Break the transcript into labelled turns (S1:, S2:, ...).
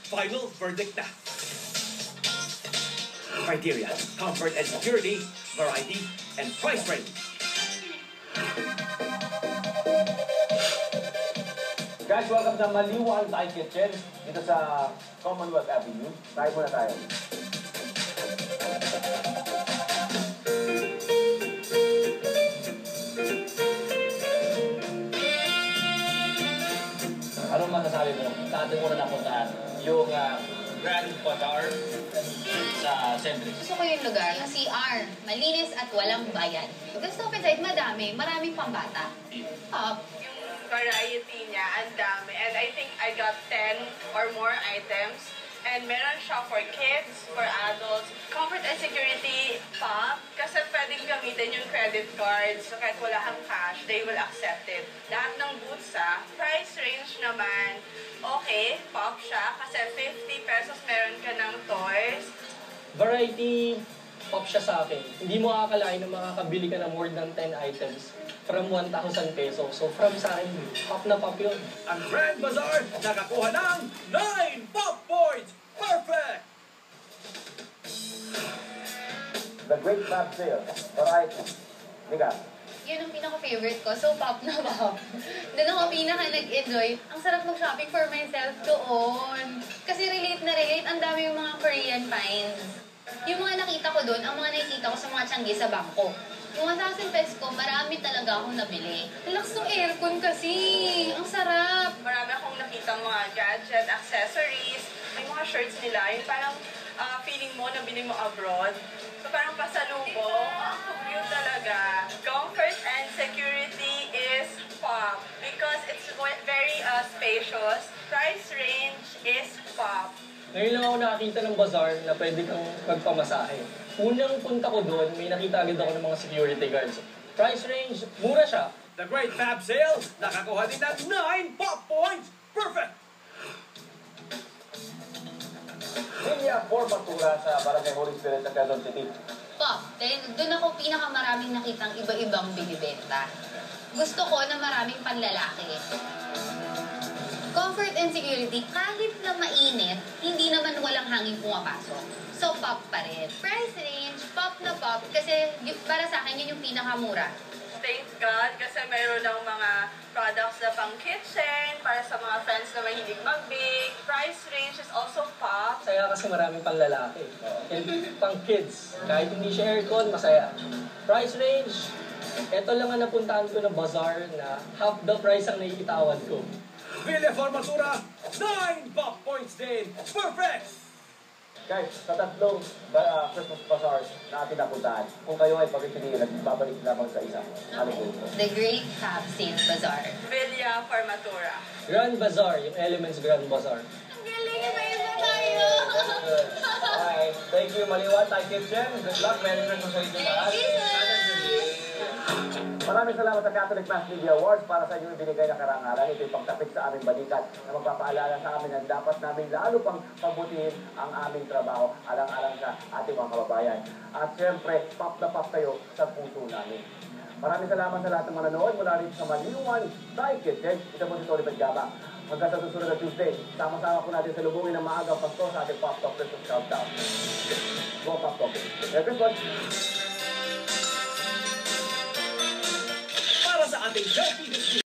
S1: final verdict na. Criteria: comfort and security, variety, and price range.
S2: Guys, welcome sa Maliwan Thai Kitchen dito sa Commonwealth Avenue. Tayo muna tayo. Anong masasabi mo? Sa ating muna napuntahan, yung Grand Bazaar sa Centric.
S3: Gusto ko yung lugar, yung CR. Malinis at walang bayad. The stop inside, maraming pambata.
S4: Yung variety niya, ang dami. And I think I got 10 or more items. And meron siya for kids, for adults. Comfort and security pa. Kasi pwedeng gamitin yung credit cards. So kahit wala kang cash, they will accept it. Lahat ng booths price range naman, okay, pop siya. Kasi 50 pesos meron ka ng toys.
S5: Variety, pop siya sa akin. Hindi mo akalain na makakabili ka ng more than 10 items from 1,000 pesos. So from sa akin, pop na pop yun.
S1: Ang Grand Bazaar nakakuha ng 9 pop points! Perfect!
S2: The Great Fab Sale. Variety. Liga.
S3: Yun ang pinaka-favorite ko. So, pop na pop. Doon ako pinaka-nag-enjoy. Ang sarap mag-shopping for myself doon. Kasi relate na relate. Ang dami yung mga Korean finds. Yung mga nakita ko doon, ang mga nakikita ko sa mga tiyanggi sa bangko. Yung 1,000 pesos ko, marami talaga akong nabili. Relax ng aircon kasi. Ang sarap.
S4: Marami akong nakita mga gadget, accessories, may mga shirts nila. Yung parang feeling mo na bili mo abroad. So parang pasalubong, ang cute talaga. Comfort and security is pop because it's very spacious. Price range is pop.
S5: Ngayon lang ako nakakita ng bazaar na pwede kang magpamasahe. Unang punta ko doon, may nakita agad ako ng mga security guards. Price range, mura siya.
S1: The Great Fab Sale nakakuha din ng 9 pop points! Perfect!
S2: Linya Formatura sa Barangay Holy Spirit sa Quezon City.
S3: Pop. Dahil doon ako pinakamaraming nakitang iba-ibang binibenta. Gusto ko na maraming panlalaki. Comfort and security, kahit na mainit, hindi naman walang hangin pumapasok. So, pop pa rin. Price range, pop na pop, kasi para sa akin yun yung pinakamura.
S4: Thank God kasi mayroon ng mga products na pang kitchen, para sa mga friends na mahilig mag-bake. Price range is also pop.
S5: Masaya kasi maraming panlalaki. And pang kids, kahit hindi siya aircon, masaya. Price range, eto lang ang napuntahan ko ng bazaar na half the price ang naiitawan ko.
S1: Villa Formatura, 9 pop points din! Perfect!
S2: Guys, sa tatlong Christmas bazaars na ating napuntahan, kung kayo ay pagpipiliin, nagbabalik lamang sa isa. Ano po ito?
S3: The Great Fab Sale Bazaar.
S4: Villa Formatura.
S5: Grand Bazaar, yung Elements Grand Bazaar.
S3: Ang galing, iba-iba tayo!
S2: Good. Okay. Thank you, Maliwan Thai Kitchen. Good luck. Merry Christmas sa inyo lahat. Maraming salamat sa Catholic Mass Media Awards para sa inyong binigay na karangalan. Ito yung pagtapik sa aming balikat na magpapaalala sa amin na dapat namin lalo pang pabutihin ang aming trabaho alang-alang sa ating mga kababayan. At siyempre, pop na pop kayo sa puso namin. Maraming salamat sa lahat ng manonood mula rin sa Maliwan Thai Kitchen. Ito mo si Tony Pagaba. Hanggang sa susunod na Tuesday, sama-sama po natin sa lubungin ng maagang Pasko sa ating Pop Talk Christmas Countdown. Go Pop Talk! Merry Christmas!
S1: Para sa ating healthy